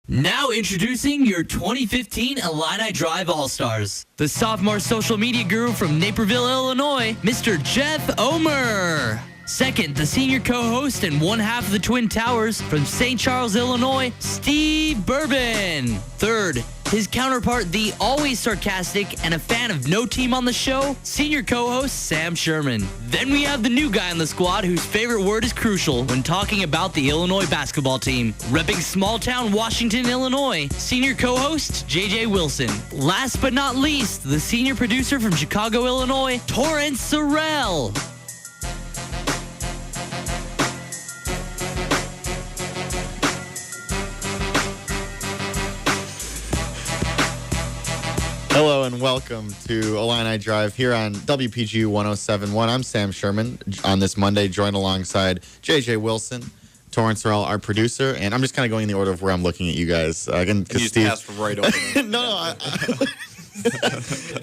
Now introducing your 2015 Illini Drive All-Stars. The sophomore social media guru from Naperville, Illinois, Mr. Jeff Omer. Second, the senior co-host and one half of the Twin Towers from St. Charles, Illinois, Steve Bourbon. Third, his counterpart, the always sarcastic and a fan of no team on the show, senior co-host Sam Sherman. Then we have the new guy on the squad whose favorite word is crucial when talking about the Illinois basketball team. Repping small-town Washington, Illinois, senior co-host JJ Wilson. Last but not least, the senior producer from Chicago, Illinois, Torrance Sorrell. Hello and welcome to Illini Drive here on WPGU 107.1. I'm Sam Sherman on this Monday, joined alongside JJ Wilson, Torrance Sorrell, our producer, and I'm just kind of going in the order of where I'm looking at you guys. You just passed right over them.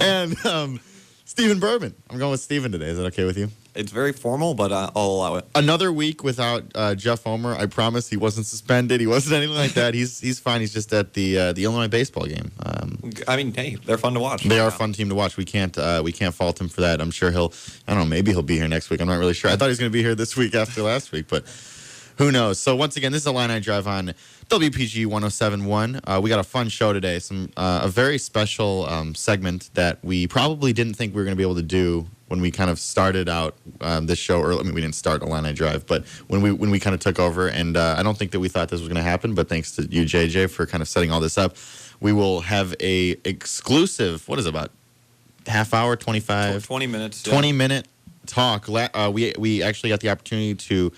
And Stephen Bourbon. I'm going with Stephen today. Is that okay with you? It's very formal, but I'll allow it. Another week without Jeff Omer. I promise he wasn't suspended. He wasn't anything like that. He's fine. He's just at the Illinois baseball game. I mean, hey, they're fun to watch. They are a fun team to watch. We can't fault him for that. I'm sure maybe he'll be here next week. I'm not really sure. I thought he was going to be here this week after last week, but who knows? So once again, this is Illini Drive on WPGU 107.1. We got a fun show today. A very special segment that we probably didn't think we were going to be able to do when we kind of started out this show. Or I mean, we didn't start Illini Drive, but when we kind of took over, and I don't think that we thought this was going to happen. But thanks to you, JJ, for kind of setting all this up. We will have a exclusive. What is it, about half hour, 25, 20 minutes, 20-minute talk. We actually got the opportunity to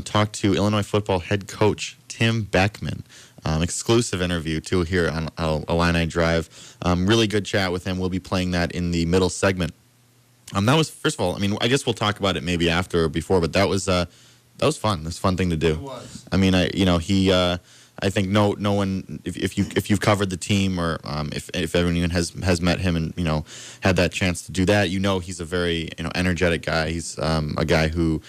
talk to Illinois football head coach Tim Beckman. Exclusive interview too here on Illini Drive. Really good chat with him. We'll be playing that in the middle segment. That was, first of all, I mean, I guess we'll talk about it maybe after or before, but that was fun. That's a fun thing to do. It was. I mean, I think no one, if you've covered the team or if everyone has met him and had that chance to do that, he's a very energetic guy. He's a guy who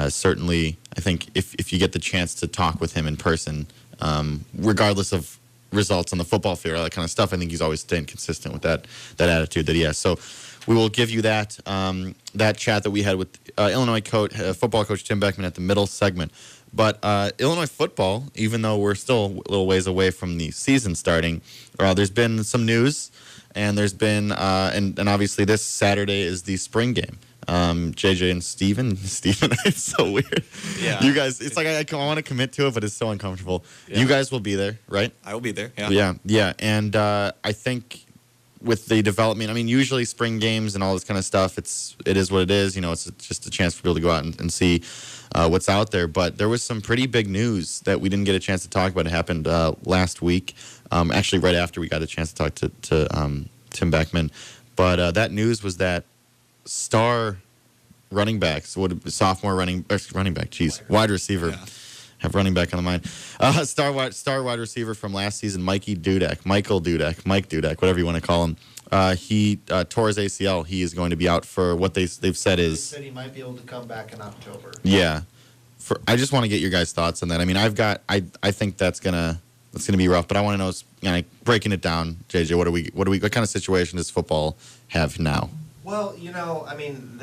certainly, I think if you get the chance to talk with him in person, regardless of results on the football field, all that kind of stuff, I think he's always staying consistent with that attitude that he has. So we will give you that chat that we had with Illinois football coach Tim Beckman at the middle segment. But Illinois football, even though we're still a little ways away from the season starting, there's been some news, and there's been and obviously this Saturday is the spring game. JJ and Stephen, it's so weird. Yeah. You guys, it's like I want to commit to it, but it's so uncomfortable. Yeah. You guys will be there, right? I will be there. Yeah. Yeah. And I think with the development, I mean, usually spring games and all this kind of stuff, it is what it is. It's just a chance for people to go out and see what's out there. But there was some pretty big news that we didn't get a chance to talk about. It happened last week, actually right after we got a chance to talk to Tim Beckman. But that news was that star running backs, wide receiver. Yeah. Have running back on the mind. Star wide receiver from last season, Mike Dudek, whatever you want to call him. He tore his ACL. He is going to be out for what they've said is. They said he might be able to come back in October. Yeah. I just want to get your guys' thoughts on that. I mean, I think that's gonna be rough, but I want to know, breaking it down, JJ. What kind of situation does football have now? Well, I mean,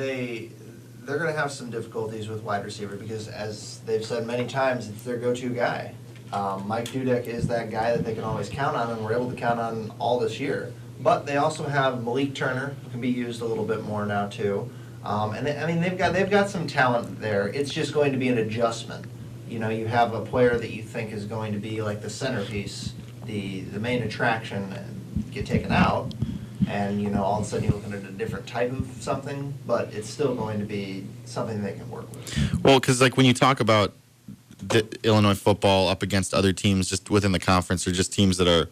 they're going to have some difficulties with wide receiver because, as they've said many times, it's their go-to guy. Mike Dudek is that guy that they can always count on, and we're able to count on all this year. But they also have Malik Turner, who can be used a little bit more now too. And they've got some talent there. It's just going to be an adjustment. You have a player that you think is going to be like the centerpiece, the main attraction, and get taken out. And, all of a sudden you're looking at a different type of something, but it's still going to be something they can work with. Well, because, when you talk about the Illinois football up against other teams just within the conference or just teams that are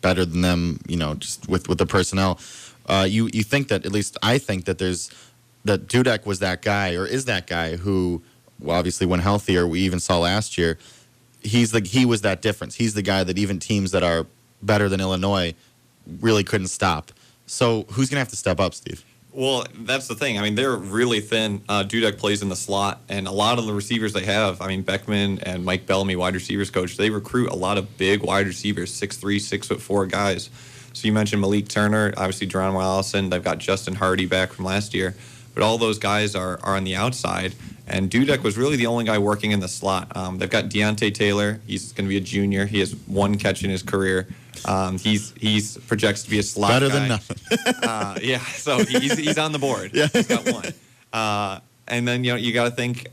better than them, just with the personnel, you think that, at least I think that that Dudek was that guy or is that guy who, well, obviously when healthier, we even saw last year, he was that difference. He's the guy that even teams that are better than Illinois really couldn't stop. So who's going to have to step up, Steve? Well, that's the thing. I mean, they're really thin. Dudek plays in the slot, and a lot of the receivers they have, I mean, Beckman and Mike Bellamy, wide receivers coach, they recruit a lot of big wide receivers, 6'3", 6'4" guys. So you mentioned Malik Turner, obviously Geronimo Allison. They've got Justin Hardy back from last year. But all those guys are on the outside, and Dudek was really the only guy working in the slot. They've got Deontay Taylor. He's going to be a junior. He has 1 catch in his career. He's projects to be a slot better guy. than nothing. Yeah, so he's on the board. Yeah. He's got 1. And then you got to think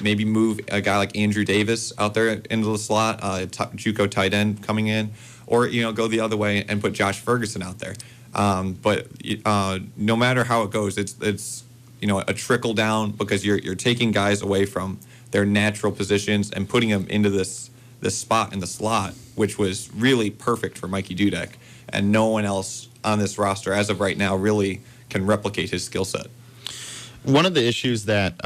maybe move a guy like Andrew Davis out there into the slot, JUCO tight end coming in, or go the other way and put Josh Ferguson out there. But no matter how it goes, it's a trickle down, because you're taking guys away from their natural positions and putting them into this spot in the slot, which was really perfect for Mikey Dudek, and no one else on this roster as of right now really can replicate his skill set. One of the issues that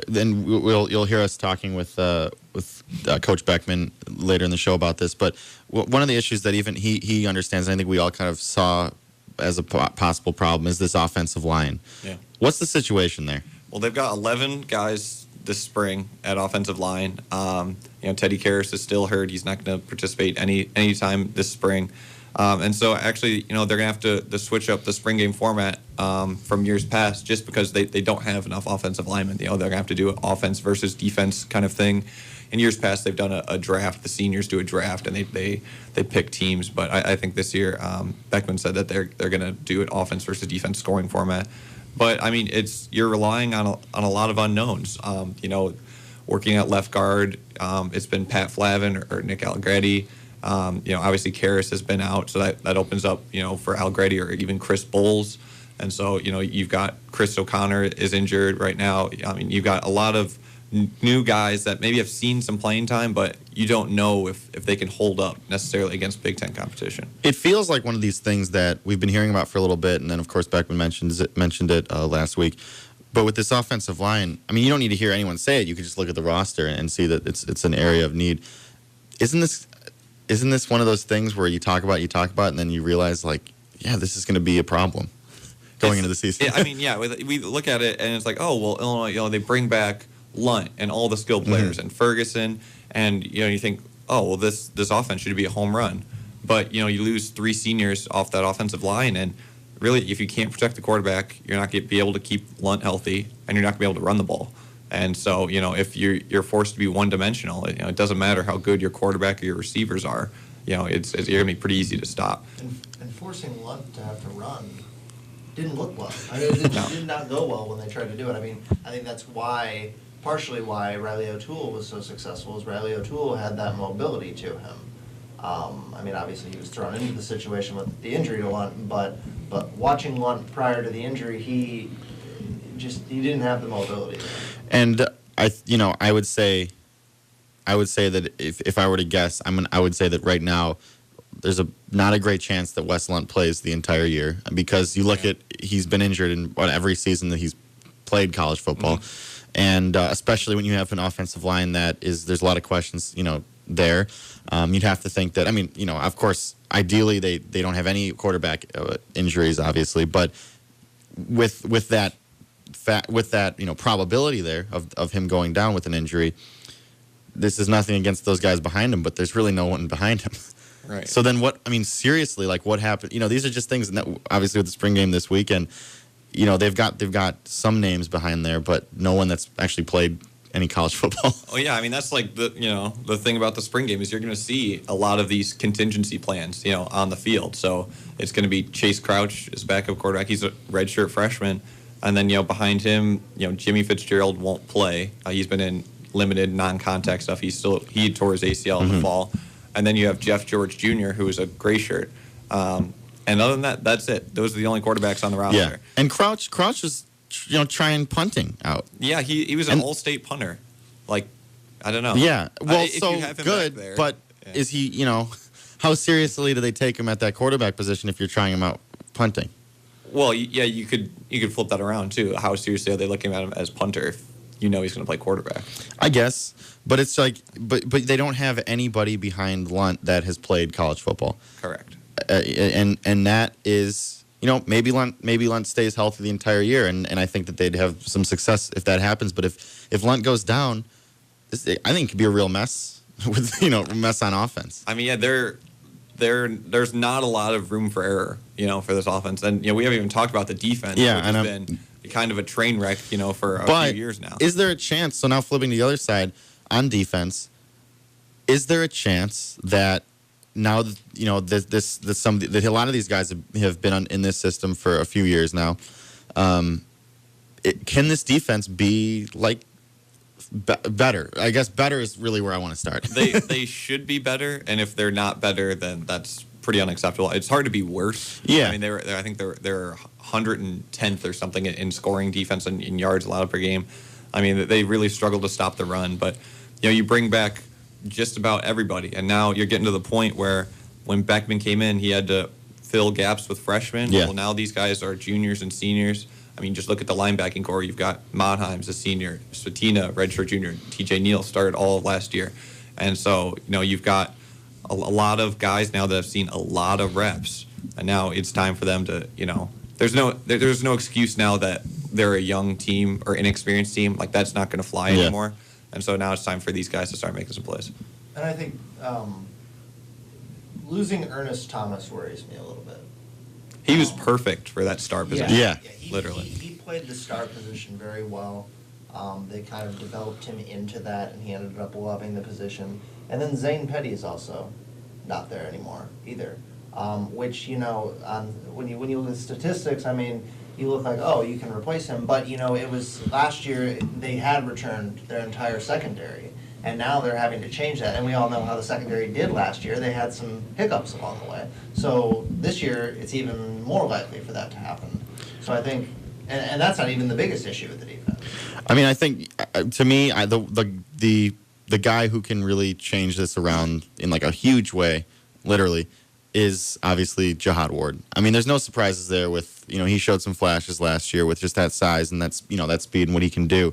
then you'll hear us talking with Coach Beckman later in the show about this, but one of the issues that even he understands, and I think we all kind of saw as a possible problem, is this offensive line. Yeah. What's the situation there? Well, they've got 11 guys this spring at offensive line. Teddy Karras is still hurt. He's not going to participate anytime this spring. And so actually, they're going to have to switch up the spring game format from years past, just because they don't have enough offensive linemen. They're going to have to do an offense versus defense kind of thing. In years past, they've done a draft. The seniors do a draft, and they pick teams. But I think this year, Beckman said that they're going to do an offense versus defense scoring format. But I mean, you're relying on a lot of unknowns. Working at left guard, it's been Pat Flavin or Nick Allegretti. Obviously Karras has been out, so that opens up, for Allegretti or even Chris Bowles. And so, you've got Chris O'Connor is injured right now. I mean, you've got a lot of new guys that maybe have seen some playing time, but you don't know if they can hold up necessarily against Big Ten competition. It feels like one of these things that we've been hearing about for a little bit, and then, of course, Beckman mentioned it last week. But with this offensive line, I mean, you don't need to hear anyone say it. You could just look at the roster and see that it's an area of need. Isn't this one of those things where you talk about, and then you realize, this is going to be a problem going into the season? We look at it, and it's like, oh, well, Illinois, they bring back Lunt and all the skilled players and Ferguson, and you think, oh, well, this offense should be a home run. But you lose 3 seniors off that offensive line, and really, if you can't protect the quarterback, you're not going to be able to keep Lunt healthy, and you're not going to be able to run the ball. And so, if you're forced to be one-dimensional, it doesn't matter how good your quarterback or your receivers are. You're going to be pretty easy to stop. And forcing Lunt to have to run didn't look well. I mean, it did not go well when they tried to do it. I mean, I think that's partially why Riley O'Toole was so successful, is Riley O'Toole had that mobility to him. Obviously he was thrown into the situation with the injury to Lunt, but watching Lunt prior to the injury, he didn't have the mobility. And I would say that if I were to guess, I would say that right now there's not a great chance that Wes Lunt plays the entire year, because you look at, he's been injured in every season that he's played college football. And especially when you have an offensive line there's a lot of questions, there. You'd have to think that, of course, ideally they don't have any quarterback injuries, obviously, but with that probability there of him going down with an injury, this is nothing against those guys behind him, but there's really no one behind him. Right. So then seriously, what happened? These are just things, and obviously with the spring game this weekend, they've got some names behind there, but no one that's actually played any college football. Oh yeah, that's like the thing about the spring game is you're going to see a lot of these contingency plans, on the field. So it's going to be Chase Crouch as backup quarterback. He's a redshirt freshman, and then behind him, Jimmy Fitzgerald won't play. He's been in limited non-contact stuff. He tore his ACL in the fall, and then you have Jeff George Jr., who is a gray shirt. And other than that, that's it. Those are the only quarterbacks on the roster. Yeah, and Crouch was trying punting out. Yeah, he was an all-state punter. I don't know. Yeah, well, if so you have him good, back there, but is he, how seriously do they take him at that quarterback position if you're trying him out punting? Well, yeah, you could flip that around, too. How seriously are they looking at him as punter if he's going to play quarterback? I guess, but it's but they don't have anybody behind Lunt that has played college football. Correct. And that is, maybe Lunt stays healthy the entire year, and I think that they'd have some success if that happens. But if Lunt goes down, I think it could be a real mess with mess on offense. I mean, yeah, there's not a lot of room for error, for this offense, and we haven't even talked about the defense. Yeah, which has been kind of a train wreck, for a few years now. Is there a chance? So now flipping to the other side on defense, is there a chance that now that a lot of these guys have been in this system for a few years now? Can this defense be like better? I guess better is really where I want to start. They should be better, and if they're not better, then that's pretty unacceptable. It's hard to be worse. Yeah, I mean, I think they're 110th or something in scoring defense and in yards allowed per game. I mean, they really struggle to stop the run, but you bring back just about everybody, and now you're getting to the point where when Beckman came in, he had to fill gaps with freshmen. Yeah. Well, now these guys are juniors and seniors. I mean, just look at the linebacking core. You've got Monheim's a senior, Svatina, redshirt junior, TJ Neal started all of last year. And so, you've got a lot of guys now that have seen a lot of reps. And now it's time for them to, there's no excuse now that they're a young team or inexperienced team. Like, that's not going to fly anymore. And so now it's time for these guys to start making some plays. And I think losing Ernest Thomas worries me a little bit. He was perfect for that star position. Yeah. Literally. He played the star position very well. They kind of developed him into that, and he ended up loving the position. And then Zane Petty is also not there anymore either. Which, when you look at statistics, I mean, you look like, oh, you can replace him. But, it was last year they had returned their entire secondary. And now they're having to change that. And we all know how the secondary did last year. They had some hiccups along the way. So this year, it's even more likely for that to happen. So I think, and that's not even the biggest issue with the defense. I mean, I think, to me, the guy who can really change this around in like a huge way, literally, is obviously Jihad Ward. I mean, there's no surprises there with, he showed some flashes last year with just that size and that speed and what he can do.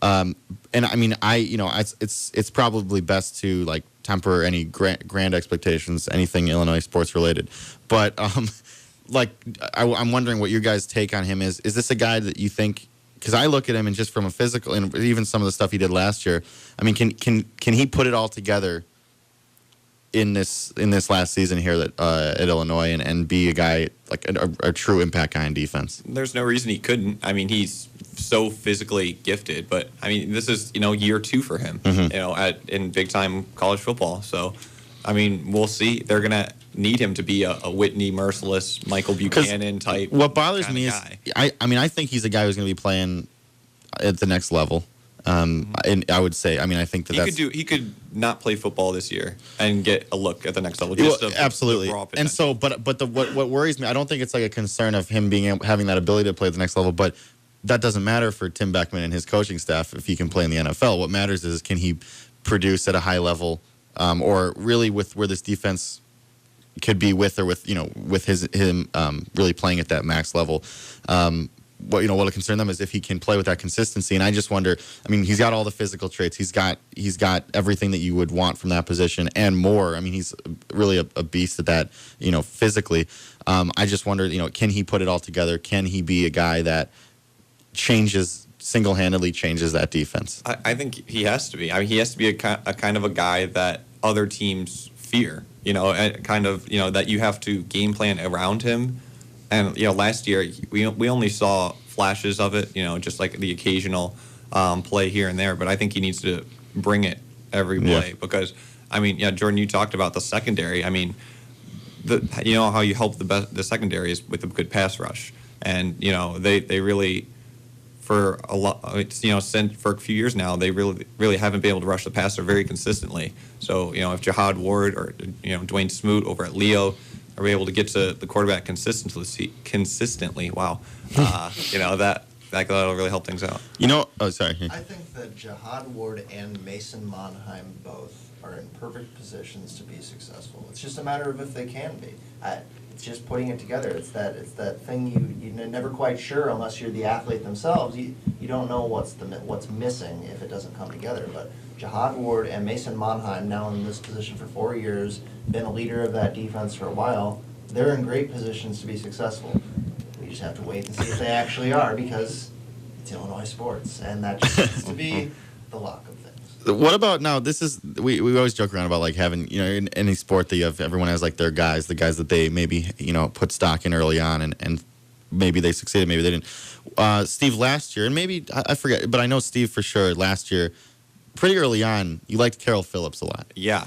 And I mean, it's probably best to like temper any grand expectations, anything Illinois sports related. But I'm wondering what your guys' take on him is. Is this a guy that you think? Because I look at him and just from a physical and even some of the stuff he did last year. I mean, can he put it all together in this last season here at Illinois and be a guy like a true impact guy in defense? There's no reason he couldn't. I mean, he's so physically gifted, but I mean, this is year 2 for him. Mm-hmm. In big time college football. So, I mean, we'll see. They're gonna need him to be a Whitney Merciless, Michael Buchanan type. What bothers me is guy. I think he's a guy who's going to be playing at the next level. And I would say, I think he could not play football this year and get a look at the next level. Just absolutely. And so, but what worries me, I don't think it's like a concern of him having that ability to play at the next level, but that doesn't matter for Tim Beckman and his coaching staff if he can play in the NFL. What matters is can he produce at a high level, or really with where this defense could be with him really playing at that max level. What'll concern them is if he can play with that consistency. And I just wonder, I mean, he's got all the physical traits. He's got everything that you would want from that position and more. I mean, he's really a beast at that, physically. I just wonder, can he put it all together? Can he be a guy that single-handedly changes that defense? I think he has to be. I mean, he has to be a kind of a guy that other teams fear, that you have to game plan around him. And, last year, we only saw flashes of it, just like the occasional play here and there. But I think he needs to bring it every play because, I mean, Jordan, you talked about the secondary. I mean, how you help the secondary is with a good pass rush. And, they really, for a lot, for a few years now, they really haven't been able to rush the passer very consistently. So, if Jihad Ward or, Dwayne Smoot over at Leo are able to get to the quarterback consistently, wow, that'll really help things out. Oh, sorry. I think that Jihad Ward and Mason Monheim both are in perfect positions to be successful. It's just a matter of if they can be. It's just putting it together. It's that thing you're never quite sure unless you're the athlete themselves. You don't know what's missing if it doesn't come together. But Jihad Ward and Mason Monheim, now in this position for 4 years, been a leader of that defense for a while. They're in great positions to be successful. We just have to wait and see if they actually are, because it's Illinois sports, and that just seems to be the luck of things. What about now? This is we always joke around about like having, you know, in any sport that you have, everyone has like their guys, the guys that they maybe, you know, put stock in early on, and maybe they succeeded, maybe they didn't. Steve, last year, and maybe I forget, but I know Steve for sure last year, pretty early on, you liked Carroll Phillips a lot. Yeah.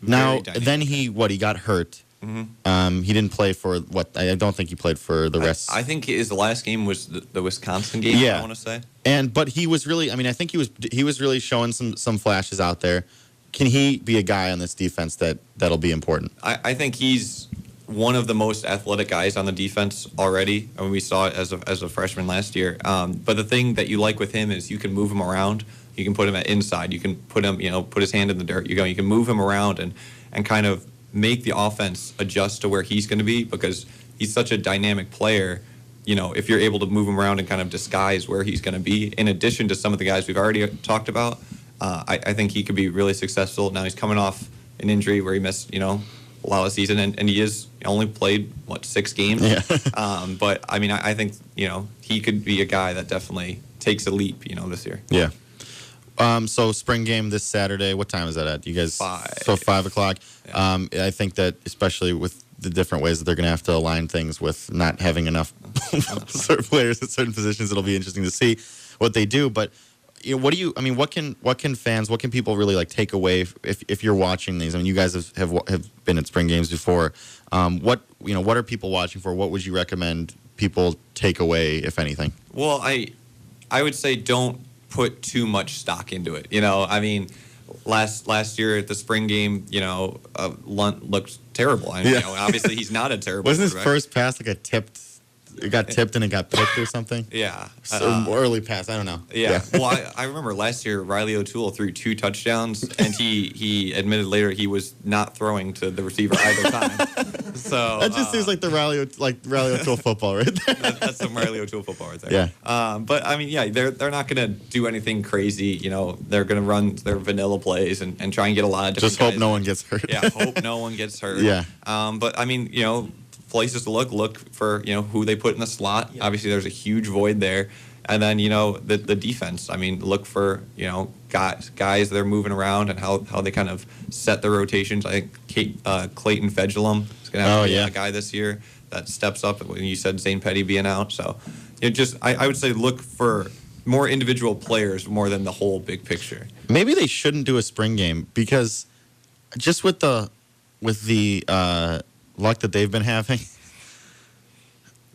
Now then he got hurt. Mm-hmm. He didn't play for what I don't think he played for the rest. I think his last game was the Wisconsin game. Yeah. I want to say. But he was really. I mean, I think he was really showing some flashes out there. Can he be a guy on this defense that'll be important? I think he's one of the most athletic guys on the defense already. I mean, we saw it as a freshman last year. But the thing that you like with him is you can move him around. You can put him at inside. You can put him, put his hand in the dirt. You can move him around and kind of make the offense adjust to where he's going to be, because he's such a dynamic player. If you're able to move him around and kind of disguise where he's going to be, in addition to some of the guys we've already talked about, I think he could be really successful. Now he's coming off an injury where he missed, a lot of the season, and he is only played 6 games. Yeah. But I mean, I think he could be a guy that definitely takes a leap, this year. Yeah. So spring game this Saturday. What time is that at? You guys? 5. So 5 o'clock. Yeah. I think that especially with the different ways that they're going to have to align things with not having enough certain players at certain positions, it'll be interesting to see what they do. But what can fans, what can people really like take away if you're watching these? I mean, you guys have been at spring games before. What are people watching for? What would you recommend people take away, if anything? Well, I would say don't put too much stock into it. I mean, last year at the spring game, Lunt looked terrible. I mean, obviously he's not a terrible. Wasn't his first pass like it got tipped and it got picked or something? Yeah. Early pass, I don't know. Yeah. Well, I remember last year Riley O'Toole threw 2 touchdowns, and he admitted later he was not throwing to the receiver either time. So that just seems like the Riley O'Toole football right there. That's some Riley O'Toole football right there. Yeah. But I mean, they're not going to do anything crazy. They're going to run their vanilla plays and try and get a lot of different just hope guys no in. one gets hurt. Yeah. Hope no one gets hurt. Yeah. But I mean, places to look for, who they put in the slot. Yeah. Obviously, there's a huge void there. And then, the defense. I mean, look for, guys that are moving around and how they kind of set their rotations. I think Clayton Fedulum is going to have to be a guy this year that steps up when you said Zane Petty being out. So, I would say look for more individual players more than the whole big picture. Maybe they shouldn't do a spring game, because just with the luck that they've been having.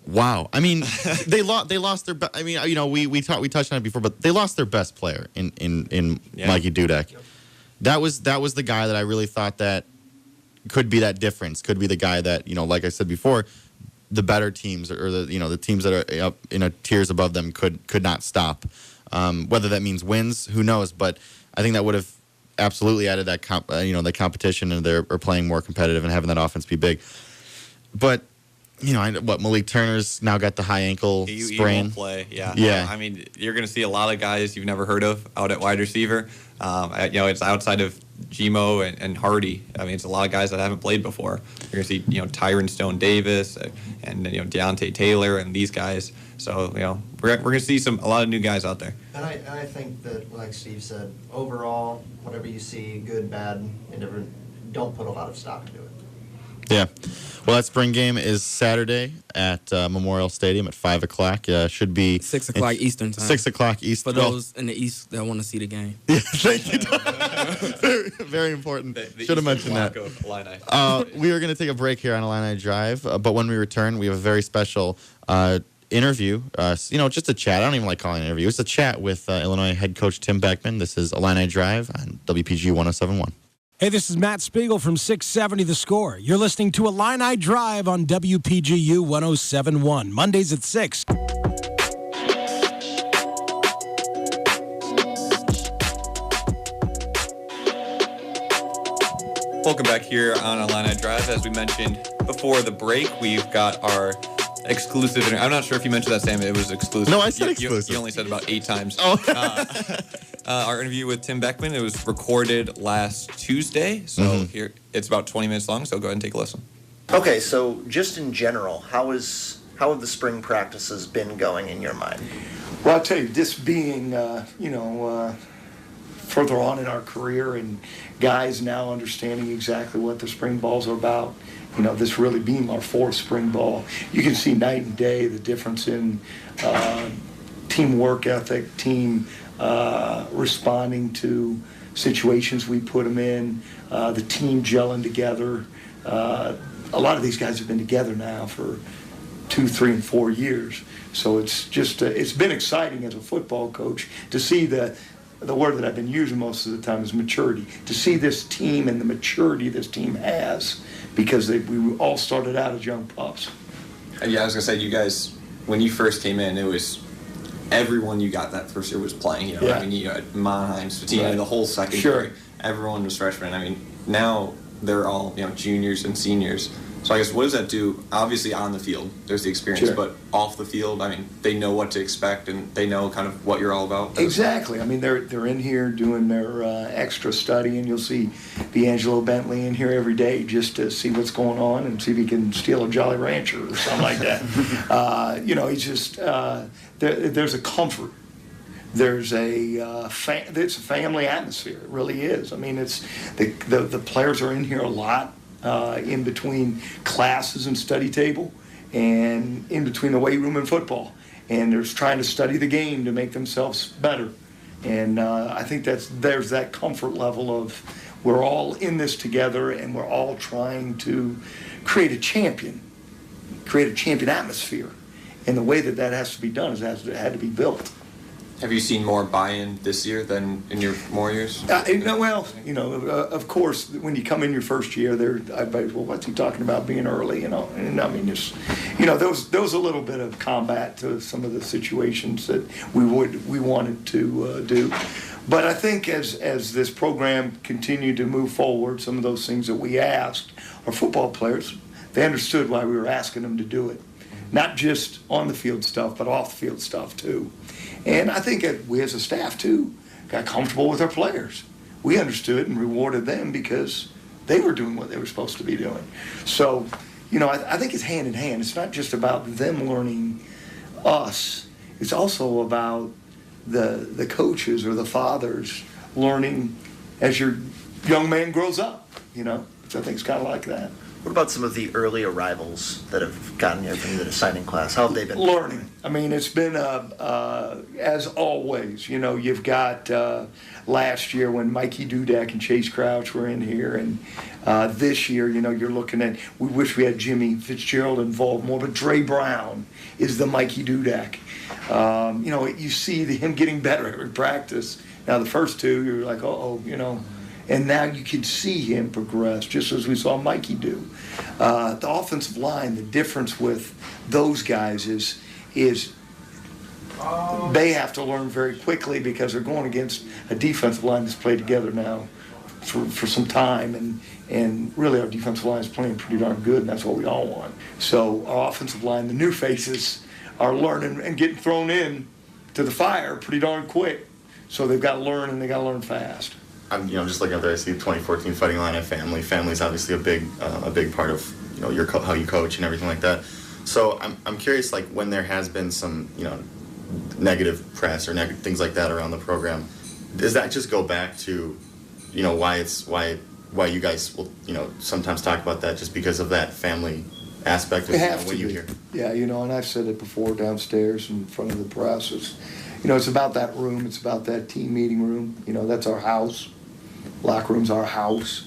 Wow. I mean, they lost their. I mean, we touched on it before, but they lost their best player in Mikey Dudek. Yep. That was the guy that I really thought that could be that difference. Could be the guy that, like I said before, the better teams or the teams that are up in tiers above them could not stop. Whether that means wins, who knows? But I think that would have absolutely added that the competition, and they're playing more competitive and having that offense be big. But Malik Turner's now got the high ankle sprain. He won't play. Yeah. I mean, you're going to see a lot of guys you've never heard of out at wide receiver. It's outside of Gmo and Hardy. I mean, it's a lot of guys that haven't played before. You're going to see Tyron Stone Davis and Deontay Taylor and these guys. So we're going to see a lot of new guys out there. And I think that, like Steve said, overall, whatever you see, good, bad, indifferent, don't put a lot of stock into it. Yeah. Well, that spring game is Saturday at Memorial Stadium at 5 o'clock. Should be 6 o'clock Eastern time. 6 o'clock Eastern. For those in the East that want to see the game. Yeah, thank you. very, very important. Should have mentioned that. We are going to take a break here on Illini Drive, but when we return, we have a very special interview. Just a chat. I don't even like calling it an interview. It's a chat with Illinois head coach Tim Beckman. This is Illini Drive on WPGU 107.1. Hey, this is Matt Spiegel from 670 The Score. You're listening to Illini Drive on WPGU 107.1, Mondays at 6. Welcome back here on Illini Drive. As we mentioned before the break, we've got our exclusive interview. I'm not sure if you mentioned that, Sam. It was exclusive. No, I said exclusive. You only said about 8 times. Oh. Our interview with Tim Beckman, it was recorded last Tuesday. So here, it's about 20 minutes long, so go ahead and take a listen. Okay, so just in general, how is How have the spring practices been going in your mind? Well, I'll tell you, this being, further on in our career and guys now understanding exactly what the spring balls are about, this really being our fourth spring ball, you can see night and day the difference in team work ethic, team responding to situations we put them in, the team gelling together. A lot of these guys have been together now for 2, 3, and 4 years. So it's just, it's been exciting as a football coach to see the word that I've been using most of the time is maturity, to see this team and the maturity this team has, because we all started out as young pups. Yeah, I was going to say, you guys, when you first came in, it was everyone you got that first year was playing. Yeah. I mean, you had Monheim, Svatini, Right. the whole secondary. Sure. Everyone was freshmen. I mean, now they're all, juniors and seniors. So I guess what does that do? Obviously on the field, there's the experience, Sure. but off the field, I mean, they know what to expect and they know kind of what you're all about. Exactly. I mean, they're in here doing their extra study, and you'll see D'Angelo Bentley in here every day just to see what's going on and see if he can steal a Jolly Rancher or something like that. He's just there's a comfort. There's it's a family atmosphere. It really is. I mean, it's the players are in here a lot. In between classes and study table, and in between the weight room and football, and they're trying to study the game to make themselves better. And I think there's that comfort level of we're all in this together, and we're all trying to create a champion atmosphere. And the way that has to be done is it had to be built. Have you seen more buy-in this year than in your more years? Of course, when you come in your first year, everybody's, well, what's he talking about being early, And I mean, there was a little bit of combat to some of the situations that we wanted to do. But I think as this program continued to move forward, some of those things that we asked our football players, they understood why we were asking them to do it. Not just on the field stuff, but off the field stuff too. And I think we as a staff too got comfortable with our players. We understood and rewarded them because they were doing what they were supposed to be doing. So, I think it's hand in hand. It's not just about them learning us. It's also about the coaches or the fathers learning as your young man grows up, which I think is kind of like that. What about some of the early arrivals that have gotten here from the signing class? How have they been? Learning. I mean, it's been, as always, you've got last year when Mikey Dudek and Chase Crouch were in here, and this year, you're looking at, we wish we had Jimmy Fitzgerald involved more, but Dre Brown is the Mikey Dudek. You see him getting better every practice. Now, the first two, you're like, and now you can see him progress, just as we saw Mikey do. The offensive line, the difference with those guys is they have to learn very quickly because they're going against a defensive line that's played together now for some time, and really our defensive line is playing pretty darn good, and that's what we all want. So our offensive line, the new faces, are learning and getting thrown in to the fire pretty darn quick. So they've got to learn, and they got to learn fast. I'm just looking up there. I see 2014 Fighting Illini family. Family is obviously a big part of how you coach and everything like that. So I'm curious, like when there has been some negative press or things like that around the program, does that just go back to why you guys will sometimes talk about that just because of that family aspect of what you hear? Yeah, and I've said it before downstairs in front of the press. It's about that room. It's about that team meeting room. That's our house. Locker room's our house.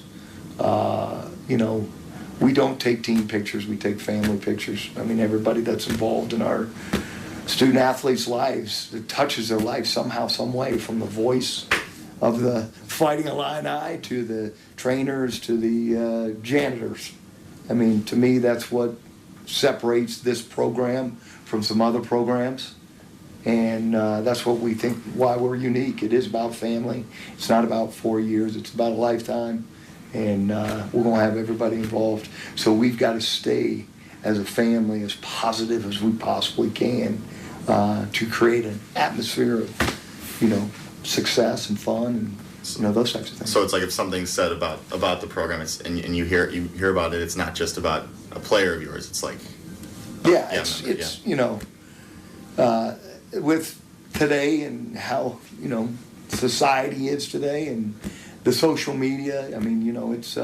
We don't take team pictures. We take family pictures. I mean, everybody that's involved in our student athletes' lives, it touches their life somehow, some way, from the voice of the Fighting Illini to the trainers to the janitors. I mean, to me, that's what separates this program from some other programs. And that's what we think, why we're unique. It is about family. It's not about 4 years. It's about a lifetime. And we're going to have everybody involved. So we've got to stay, as a family, as positive as we possibly can to create an atmosphere of, success and fun and those types of things. So it's like if something's said about the program, and you hear about it, it's not just about a player of yours. It's like Yeah, Yeah, it's remember, it's you know, with today and how society is today and the social media. I mean, it's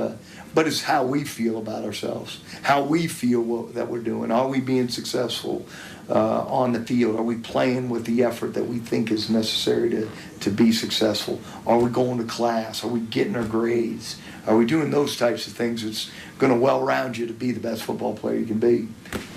but it's how we feel about ourselves, how we feel that we're doing. Are we being successful on the field? Are we playing with the effort that we think is necessary to be successful? Are we going to class? Are we getting our grades? Are we doing those types of things that's going to well-round you to be the best football player you can be?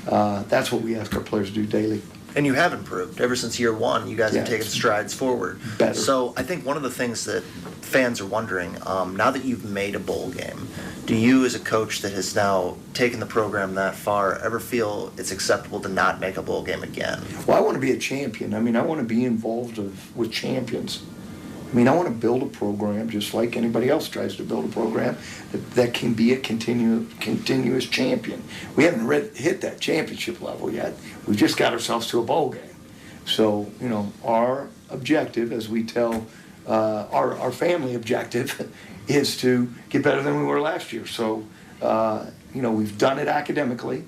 That's what we ask our players to do daily. And you have improved. Ever since year one, you guys have taken strides forward. Better. So I think one of the things that fans are wondering, now that you've made a bowl game, do you as a coach that has now taken the program that far ever feel it's acceptable to not make a bowl game again? Well, I want to be a champion. I mean, I want to be involved with champions. I mean, I want to build a program just like anybody else tries to build a program that can be a continuous champion. We haven't hit that championship level yet. We've just got ourselves to a bowl game. So, our objective, as we tell our family objective, is to get better than we were last year. So, we've done it academically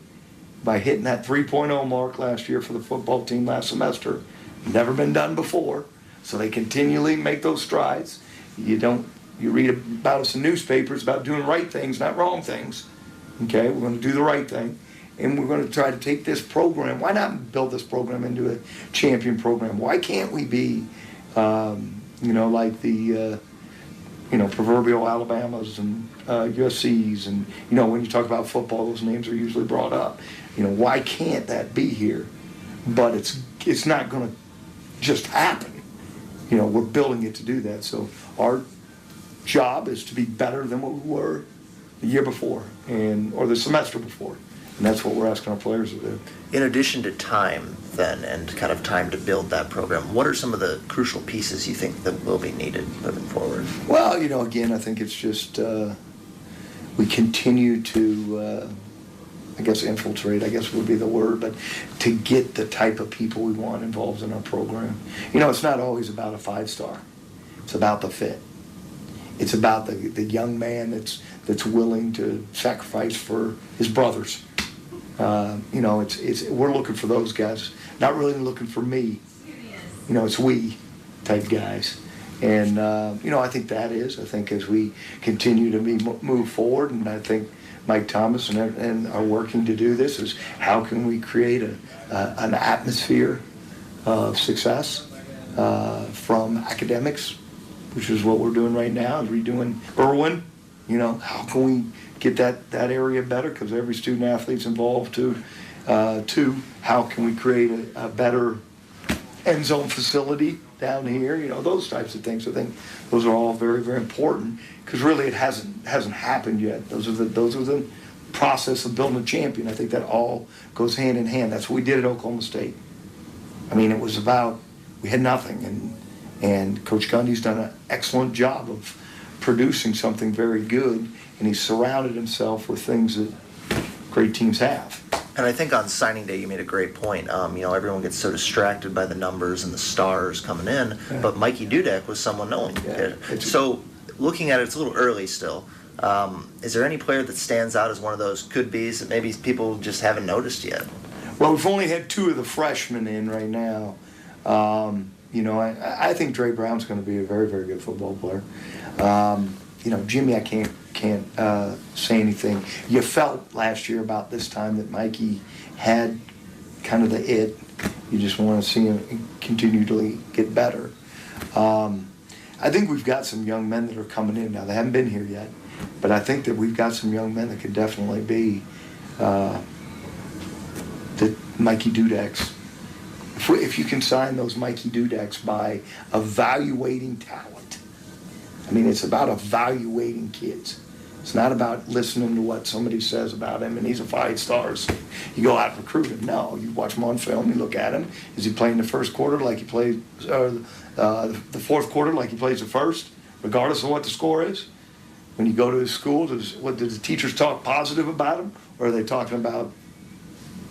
by hitting that 3.0 mark last year for the football team last semester. Never been done before. So they continually make those strides. You read about us in newspapers about doing right things, not wrong things. Okay, we're going to do the right thing. And we're going to try to take this program. Why not build this program into a champion program? Why can't we be, like the, proverbial Alabamas and USCs? And, when you talk about football, those names are usually brought up. Why can't that be here? But it's not going to just happen. We're building it to do that. So our job is to be better than what we were the year before or the semester before. And that's what we're asking our players to do. In addition to time, then, and kind of time to build that program, what are some of the crucial pieces you think that will be needed moving forward? Well, again, I think it's just we continue to, infiltrate, would be the word, but to get the type of people we want involved in our program. It's not always about a 5-star. It's about the fit. It's about the young man that's willing to sacrifice for his brothers. We're looking for those guys, not really looking for me. It's we type guys. And, I think I think as we continue to move forward, and I think Mike Thomas and are working to do this, is how can we create an atmosphere of success from academics, which is what we're doing right now, is redoing Irwin. How can we get that area better? Because every student athlete's involved too. How can we create a better end zone facility down here? Those types of things. I think those are all very, very important, because really it hasn't happened yet. Those are the process of building a champion. I think that all goes hand in hand. That's what we did at Oklahoma State. I mean, it was about, we had nothing, and Coach Gundy's done an excellent job of producing something very good, and he's surrounded himself with things that great teams have. And I think on signing day you made a great point. Everyone gets so distracted by the numbers and the stars coming in, but Mikey Dudek was someone no one did. So looking at it, it's a little early still. Is there any player that stands out as one of those could-bes that maybe people just haven't noticed yet? Well, we've only had 2 of the freshmen in right now. I think Dre Brown's going to be a very, very good football player. Jimmy, I can't say anything. You felt last year about this time that Mikey had kind of the it. You just want to see him continually get better. I think we've got some young men that are coming in now. They haven't been here yet, but I think that we've got some young men that could definitely be the Mikey Dudeks. If you can sign those Mikey Dudeks by evaluating talent. I mean, it's about evaluating kids. It's not about listening to what somebody says about him and he's a 5 stars. You go out and recruit him. No, you watch him on film, you look at him. Is he playing the first quarter like he plays, the fourth quarter like he plays the first, regardless of what the score is? When you go to his school, does the teachers talk positive about him? Or are they talking about,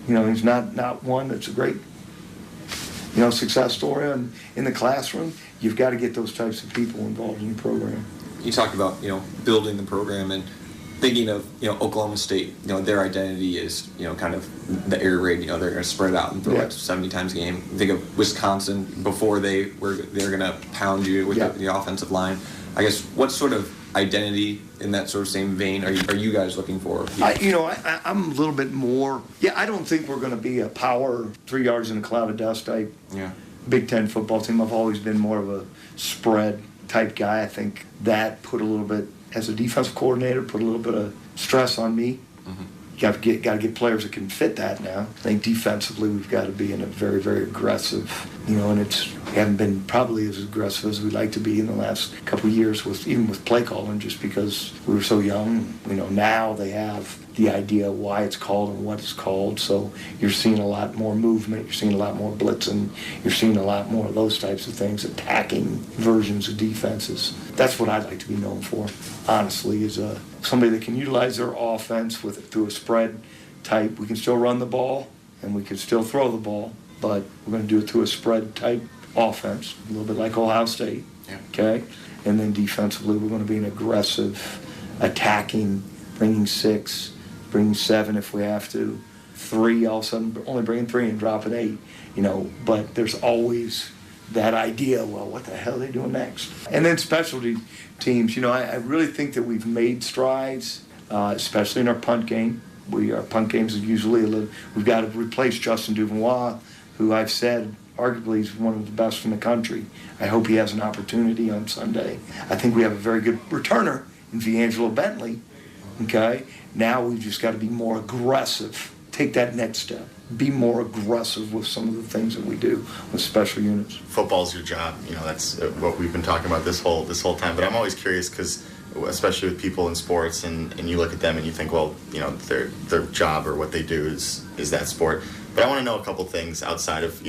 he's not one that's a great, success story in the classroom? You've got to get those types of people involved in the program. You talked about, building the program, and thinking of, Oklahoma State, their identity is, kind of the air raid, they're going to spread it out and throw Yeah. like 70 times a game. Think of Wisconsin before they're going to pound you with Yeah. the offensive line. I guess what sort of identity in that sort of same vein are you guys looking for? I'm a little bit more. Yeah, I don't think we're going to be a power 3 yards in a cloud of dust type Yeah. Big Ten football team. I've always been more of a spread type guy. I think that put a little bit, as a defensive coordinator, put a little bit of stress on me. You got to get players that can fit that now. I think defensively we've got to be in a very, very aggressive, and we haven't been probably as aggressive as we'd like to be in the last couple of years even with play calling, just because we were so young. Now they have the idea why it's called and what it's called, so you're seeing a lot more movement, you're seeing a lot more blitzing, you're seeing a lot more of those types of things, attacking versions of defenses. That's what I'd like to be known for, honestly, is somebody that can utilize their offense through a spread type. We can still run the ball and we can still throw the ball, but we're going to do it through a spread type offense, a little bit like Ohio State. Yeah. Okay? And then defensively, we're going to be an aggressive, attacking, bringing 6, bringing 7 if we have to, 3, all of a sudden only bringing 3 and dropping 8. But there's always that idea, well, what the hell are they doing next? And then specialty teams, I really think that we've made strides, especially in our punt game. Our punt games are usually we've got to replace Justin Dubois, who I've said arguably is one of the best in the country. I hope he has an opportunity on Sunday. I think we have a very good returner in D'Angelo Bentley. Okay? Now we've just got to be more aggressive. Take that next step. Be more aggressive with some of the things that we do with special units. Football's your job. That's what we've been talking about this whole time. But I'm always curious because, especially with people in sports, and you look at them and you think, well, their job or what they do is that sport. But I want to know a couple things outside of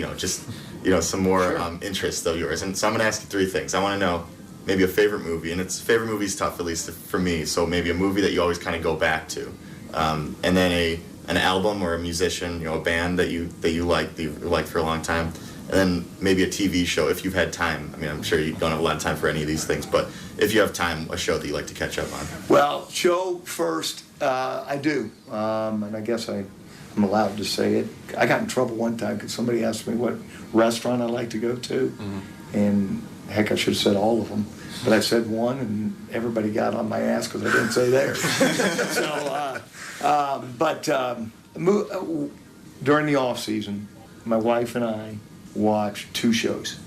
some more interests of yours. And so I'm going to ask you 3 things. I want to know maybe a favorite movie, and favorite movie's tough, at least for me. So maybe a movie that you always kind of go back to, and then an album or a musician, a band that you liked for a long time, and then maybe a TV show if you've had time. I mean, I'm sure you don't have a lot of time for any of these things, but if you have time, a show that you like to catch up on. Well, show first, I do, and I guess I'm allowed to say it. I got in trouble one time because somebody asked me what restaurant I like to go to, and heck, I should have said all of them. But I said one, and everybody got on my ass because I didn't say theirs. During the off season, my wife and I watch 2 shows.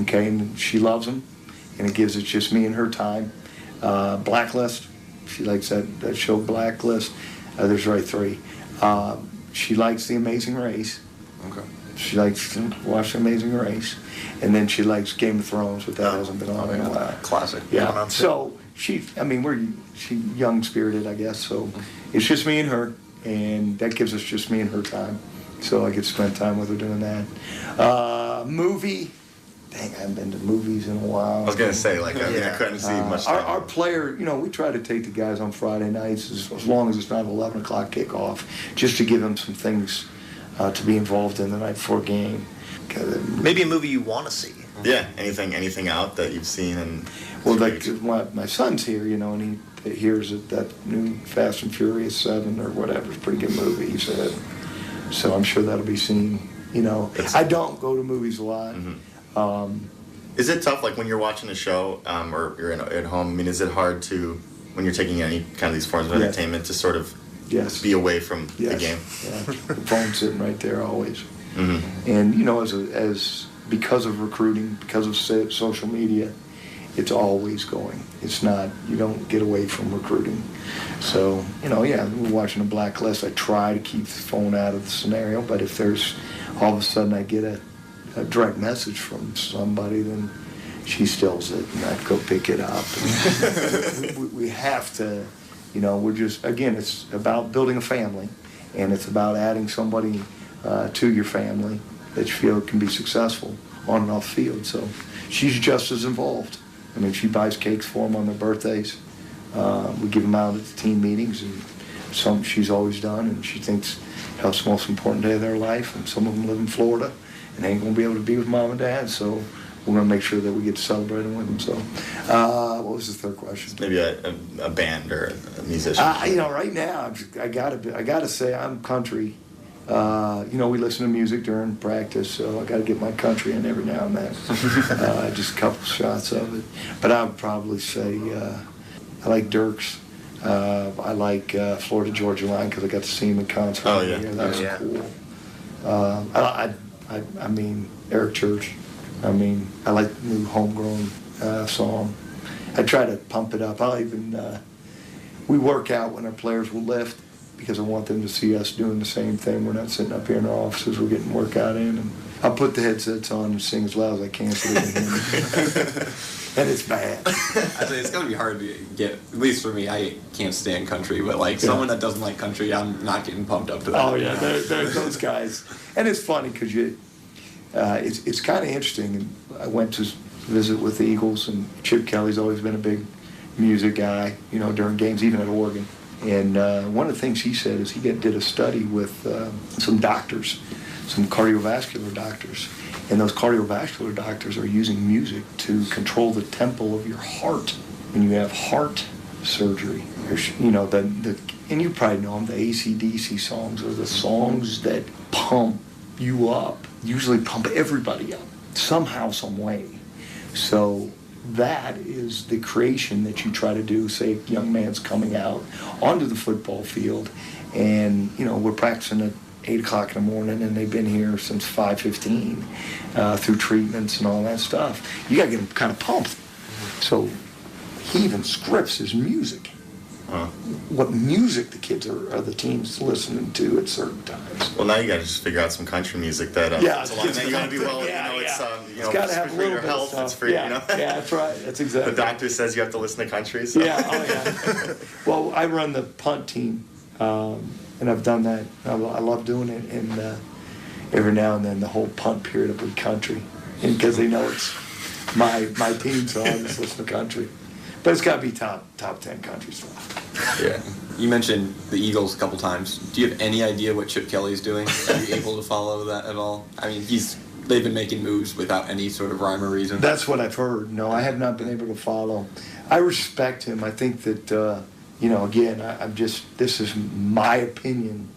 Okay, and she loves them, and it gives it just me and her time. Blacklist, she likes that show Blacklist. There's right 3. She likes The Amazing Race. Okay. She likes to watch The Amazing Race. And then she likes Game of Thrones, but that hasn't been on in a while. Classic. Yeah. So she's young-spirited, I guess. So it's just me and her, and that gives us just me and her time. So I get to spend time with her doing that. Movie. Dang, I haven't been to movies in a while. I was going to say, I couldn't see much time. Our player, we try to take the guys on Friday nights as long as it's not 11 o'clock kickoff, just to give them some things to be involved in the night before game. Maybe a movie you want to see. Yeah, anything out that you've seen and. Well, my son's here, and he hears that new Fast and Furious 7 or whatever. It's a pretty good movie, he said. So I'm sure that'll be seen. I don't go to movies a lot. Mm-hmm. Is it tough, when you're watching a show or you're at home? I mean, is it hard to, when you're taking any kind of these forms of entertainment, to sort of be away from the game? Yeah, the phone's sitting right there always. Mm-hmm. And as because of recruiting, because of social media, it's always going. It's not, you don't get away from recruiting. So, we're watching a Blacklist. I try to keep the phone out of the scenario, but if there's, all of a sudden I get a direct message from somebody, then she stills it, and I go pick it up. we have to, we're just, again, it's about building a family, and it's about adding somebody to your family that you feel can be successful on and off the field. So she's just as involved. I mean, she buys cakes for them on their birthdays. We give them out at the team meetings, and some she's always done, and she thinks helps the most important day of their life. And some of them live in Florida, and they ain't gonna be able to be with mom and dad, so we're going to make sure that we get to celebrate them with them. So, what was the third question? Maybe a band or a musician. Right now, I gotta say I'm country. We listen to music during practice, so I got to get my country in every now and then. Just a couple shots of it. But I would probably say I like Dirks. I like Florida Georgia Line because I got to see him in concert. Oh, yeah. That was cool. I mean, Eric Church. I like the new Homegrown song. I try to pump it up. We work out when our players will lift because I want them to see us doing the same thing. We're not sitting up here in our offices. We're getting workout in. And I'll put the headsets on and sing as loud as I can so they can hear me. And it's bad. I say it's gonna be hard to get. At least for me, I can't stand country. But someone that doesn't like country, I'm not getting pumped up to that. Oh yeah, they're those guys. And it's funny because it's kind of interesting. And I went to visit with the Eagles, and Chip Kelly's always been a big music guy. During games, even at Oregon. And one of the things he said is he did a study with some doctors, some cardiovascular doctors. And those cardiovascular doctors are using music to control the tempo of your heart. When you have heart surgery, and you probably know them, the AC/DC songs are the songs that pump you up, usually pump everybody up, somehow, some way. So that is the creation that you try to do. Say a young man's coming out onto the football field, and we're practicing at 8 o'clock in the morning, and they've been here since 5:15 through treatments and all that stuff. You got to get them kind of pumped. So he even scripts his music. What music the kids are the teams listening to at certain times. Well, now you got to just figure out some country music that it's a line that you got to do well. It's got to have a little your bit health. of It's stuff. for Yeah, that's right. That's exactly. The doctor says you have to listen to country. So. Yeah. Well, I run the punt team, and I've done that. I love doing it, and every now and then the whole punt period will be country, because they know it's my team, so I just listen to country. But it's got to be top 10 country stuff. Yeah. You mentioned the Eagles a couple times. Do you have any idea what Chip Kelly's doing? Are you able to follow that at all? They've been making moves without any sort of rhyme or reason. That's what I've heard. No, I have not been able to follow. I respect him. I think that, again, this is my opinion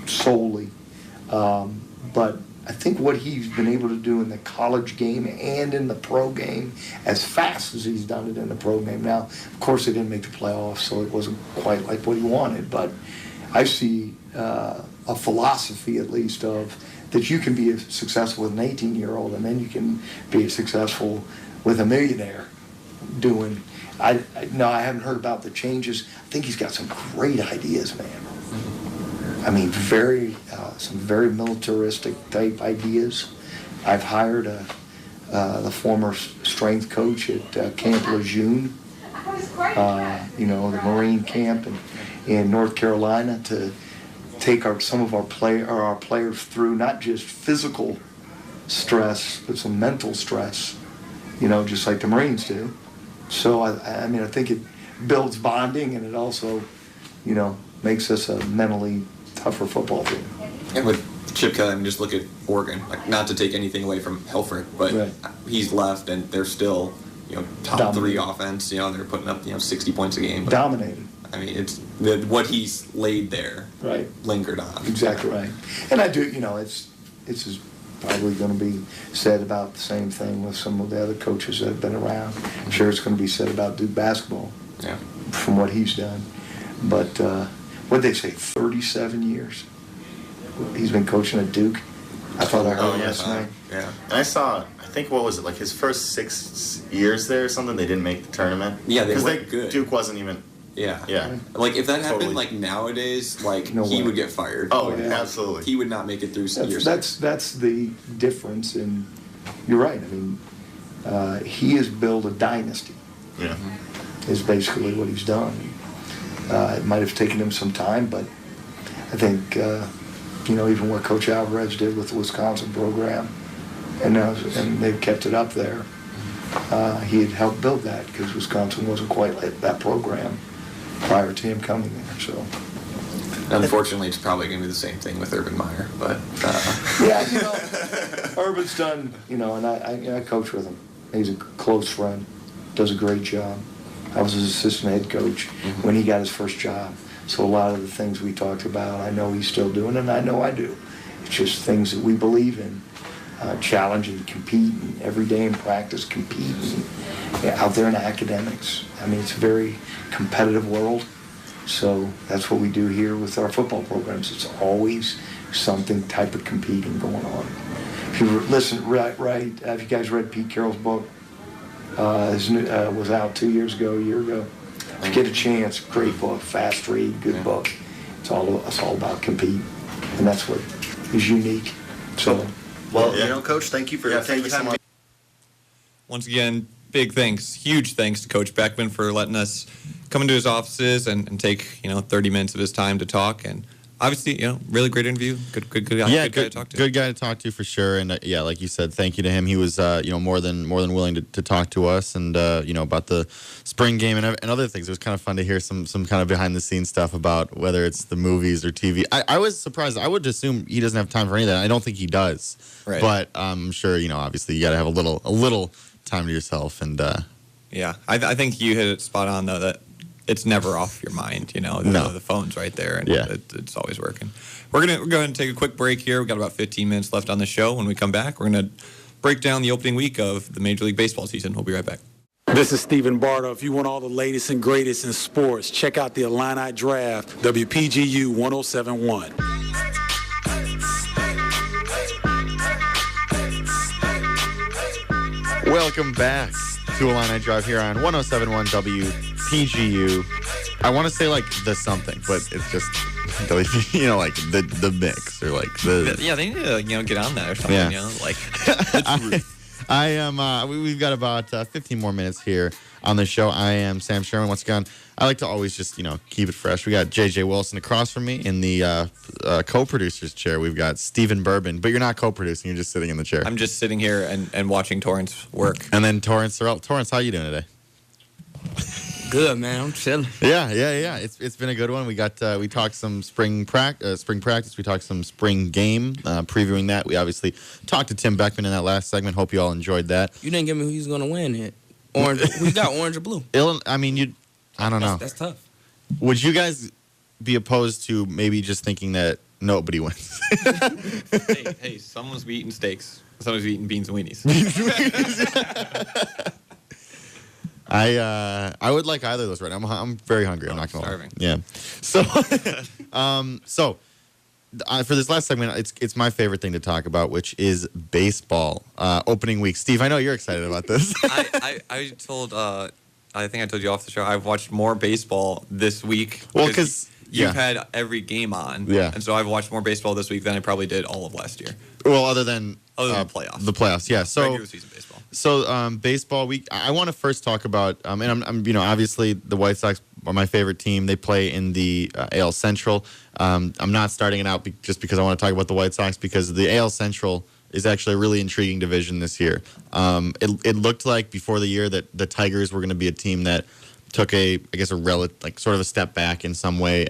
solely. But I think what he's been able to do in the college game and in the pro game, as fast as he's done it in the pro game. Now, of course, they didn't make the playoffs, so it wasn't quite like what he wanted. But I see a philosophy, at least, of that you can be successful with an 18-year-old, and then you can be successful with a millionaire doing. I haven't heard about the changes. I think he's got some great ideas, man. Some very militaristic type ideas. I've hired the former strength coach at Camp Lejeune, the Marine camp in North Carolina, to take some of our players through not just physical stress, but some mental stress, just like the Marines do. So I think it builds bonding, and it also, makes us a mentally tougher football team. And with Chip Kelly, just look at Oregon. Not to take anything away from Helfrich, but right. He's left, and they're still, top Dominated. 3 offense. They're putting up, 60 points a game. But, Dominated. It's what he's laid there. Right. Lingered on. Exactly right. And I do, it's probably going to be said about the same thing with some of the other coaches that have been around. I'm sure it's going to be said about Duke basketball. Yeah. From what he's done. But what did they say, 37 years? He's been coaching at Duke. I thought I heard last night. Yeah. And I saw, I think, what was it, his first 6 years there or something, they didn't make the tournament? Yeah, they weren't good. Duke wasn't even... Yeah. Yeah. If that happened, nowadays, he would get fired. Oh, yeah. Absolutely. He would not make it through years. That's the difference, and you're right. He has built a dynasty. Yeah. Is basically what he's done. It might have taken him some time, but I think, even what Coach Alvarez did with the Wisconsin program, and they've kept it up there, he had helped build that, because Wisconsin wasn't quite like that program prior to him coming there. So Unfortunately, it's probably going to be the same thing with Urban Meyer, but Yeah, Urban's done, and I coach with him. He's a close friend, does a great job. I was his assistant head coach when he got his first job. So a lot of the things we talked about, I know he's still doing, and I know I do. It's just things that we believe in. Challenge and compete, and every day in practice, compete, and out there in academics. I mean, it's a very competitive world. So that's what we do here with our football programs. It's always something type of competing going on. If you listen, have you guys read Pete Carroll's book? His new, was out 2 years ago, a year ago. If you get a chance, great book, fast read, good book. It's all about compete, and that's what is unique. So, Well, Coach, thank you for taking time. Once again, big thanks, huge thanks to Coach Beckman for letting us come into his offices and take 30 minutes of his time to talk. And obviously, really great interview. Good guy. Yeah, good guy to talk to. Good guy to talk to for sure. And like you said, thank you to him. He was more than willing to talk to us and about the spring game and other things. It was kind of fun to hear some kind of behind the scenes stuff about whether it's the movies or TV. I was surprised. I would assume he doesn't have time for any of that. I don't think he does. Right. But I'm sure obviously you got to have a little time to yourself and. Yeah, I think you hit it spot on though that. It's never off your mind, The phone's right there, and it's always working. We're going to go ahead and take a quick break here. We've got about 15 minutes left on the show. When we come back, we're going to break down the opening week of the Major League Baseball season. We'll be right back. This is Stephen Bardo. If you want all the latest and greatest in sports, check out the Illini Drive, WPGU 1071. Welcome back to Illini Drive here on 1071 WPGU. I want to say like the something, but it's just like the mix or like the. Yeah, they need to get on that or something. Yeah. I am. We've got about 15 more minutes here on the show. I am Sam Sherman. Once again, I like to always just keep it fresh. We got JJ Wilson across from me in the co-producer's chair. We've got Stephen Bourbon, but you're not co-producing. You're just sitting in the chair. I'm just sitting here and watching Torrance work. And then Torrance, how you doing today? Good, man. I'm chilling. Yeah. It's been a good one. We talked some spring practice. We talked some spring game, previewing that. We obviously talked to Tim Beckman in that last segment. Hope you all enjoyed that. You didn't give me who's going to win it. Orange. We got orange or blue. I don't know. That's tough. Would you guys be opposed to maybe just thinking that nobody wins? hey, someone's eating steaks. Someone's eating beans and weenies. I would like either of those right now. I'm very hungry. I'm not gonna starving. lie. Yeah. So, for this last segment, it's my favorite thing to talk about, which is baseball opening week. Steve, I know you're excited about this. I think I told you off the show. I've watched more baseball this week. Well, because you've had every game on. Yeah. And so I've watched more baseball this week than I probably did all of last year. Well, other than the playoffs. The playoffs, yeah. So regular season baseball. So baseball week. I want to first talk about, and I'm obviously the White Sox are my favorite team. They play in the AL Central. I'm not starting it out just because I want to talk about the White Sox, because the AL Central is actually a really intriguing division this year. It looked like before the year that the Tigers were going to be a team that took a sort of a step back in some way.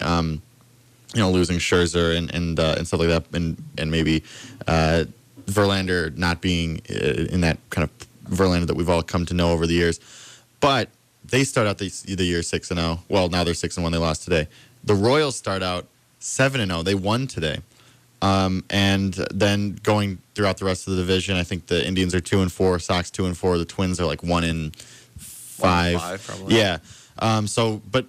Losing Scherzer and stuff like that, and maybe Verlander not being in that kind of Verlander that we've all come to know over the years. But they start out the year 6-0. Well, now they're 6-1. They lost today. The Royals start out 7-0. They won today. And then going throughout the rest of the division, I think the Indians are 2-4, Sox 2-4. The Twins are like 1-5. 1-5 probably. Yeah. But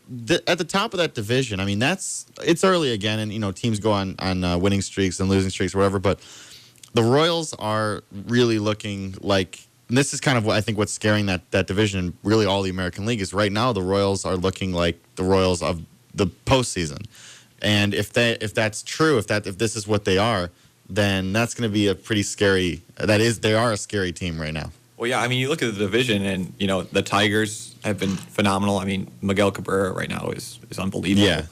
at the top of that division, I mean, it's early again, and teams go on winning streaks and losing streaks or whatever. But the Royals are really looking like, and this is kind of what I think what's scaring that division and really all the American League is right now the Royals are looking like the Royals of the postseason. And if that's true, if this is what they are, then that's going to be a pretty scary. They are a scary team right now. Well, yeah, I mean, you look at the division, and the Tigers have been phenomenal. I mean, Miguel Cabrera right now is unbelievable. Yeah.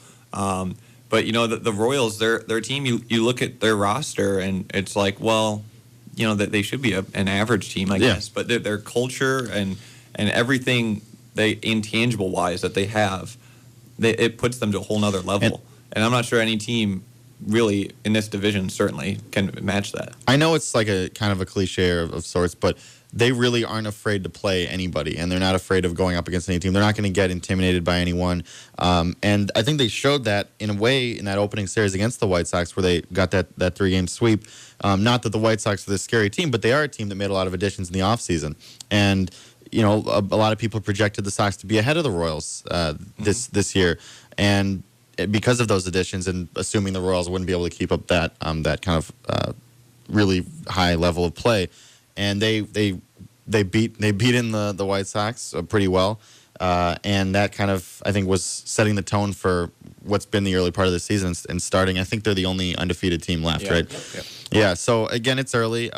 But the Royals, their team. You look at their roster, and it's like, well, that they should be an average team, I guess. But their culture and everything intangible wise that they have, it puts them to a whole nother level. and I'm not sure any team really in this division certainly can match that. I know it's like a kind of a cliche of sorts, but they really aren't afraid to play anybody, and they're not afraid of going up against any team. They're not going to get intimidated by anyone. And I think they showed that in a way in that opening series against the White Sox where they got that 3-game sweep. Not that the White Sox are this scary team, but they are a team that made a lot of additions in the offseason. And, you know, a lot of people projected the Sox to be ahead of the Royals this year. And because of those additions, and assuming the Royals wouldn't be able to keep up that that kind of really high level of play, and they beat in the White Sox pretty well, and that kind of I think was setting the tone for what's been the early part of the season and starting. I think they're the only undefeated team left, right? Yep. Yeah. So again, it's early,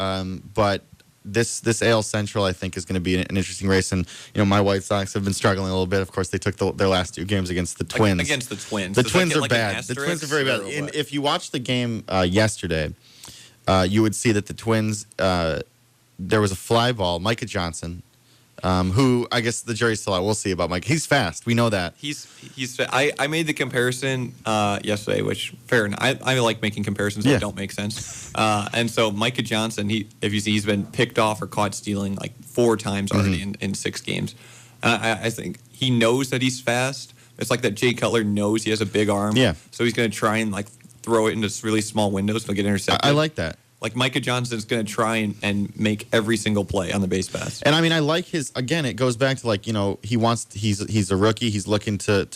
but this AL Central, I think, is going to be an interesting race. And, you know, my White Sox have been struggling a little bit. Of course, they took their last 2 games against the Twins. Against the Twins. The Does Twins that get are like bad. The Twins are very bad. And if you watch the game yesterday, you would see that the Twins, there was a fly ball, Micah Johnson, who I guess the jury's still out. We'll see about Mike. He's fast. We know that. I made the comparison yesterday, which fair enough. I like making comparisons that don't make sense. And so Micah Johnson, if you see, he's been picked off or caught stealing like 4 times already in 6 games. I think he knows that he's fast. It's like that Jay Cutler knows he has a big arm. Yeah. So he's going to try and like throw it into really small windows to get intercepted. I like that. Like Micah Johnson's going to try and make every single play on the base pass. And I mean, I like his. Again, it goes back to like, you know, he's a rookie. He's looking to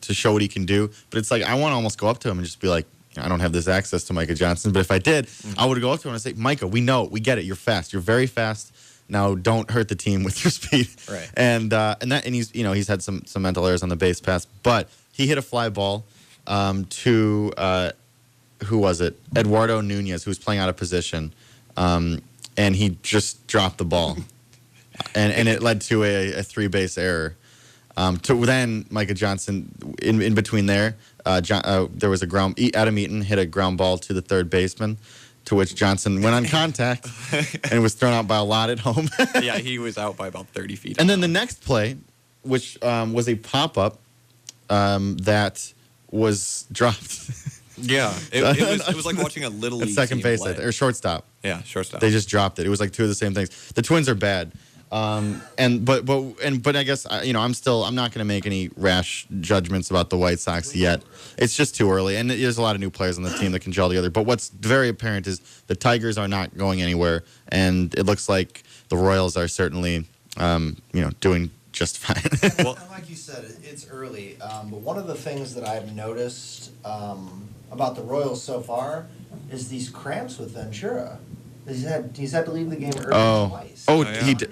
show what he can do. But it's like I want to almost go up to him and just be like, I don't have this access to Micah Johnson. But if I did, I would go up to him and say, Micah, we know, we get it. You're fast. You're very fast. Now don't hurt the team with your speed. Right. And he's had some mental errors on the base pass, but he hit a fly ball to. Who was it? Eduardo Nunez, who was playing out of position, and he just dropped the ball, and it led to a 3-base error. To then Micah Johnson in between there, there was Adam Eaton hit a ground ball to the third baseman, to which Johnson went on contact and was thrown out by a lot at home. Yeah, he was out by about 30 feet. And then the next play, which was a pop up that was dropped. Yeah, it was like watching a little league second team base play. or shortstop. Yeah, shortstop. They just dropped it. It was like 2 of the same things. The Twins are bad, but I guess I'm not going to make any rash judgments about the White Sox yet. It's just too early, and there's a lot of new players on the team that can gel together. But what's very apparent is the Tigers are not going anywhere, and it looks like the Royals are certainly doing just fine. Well, like you said, it's early. But one of the things that I've noticed about the Royals so far is these cramps with Ventura. He's had to leave the game early twice.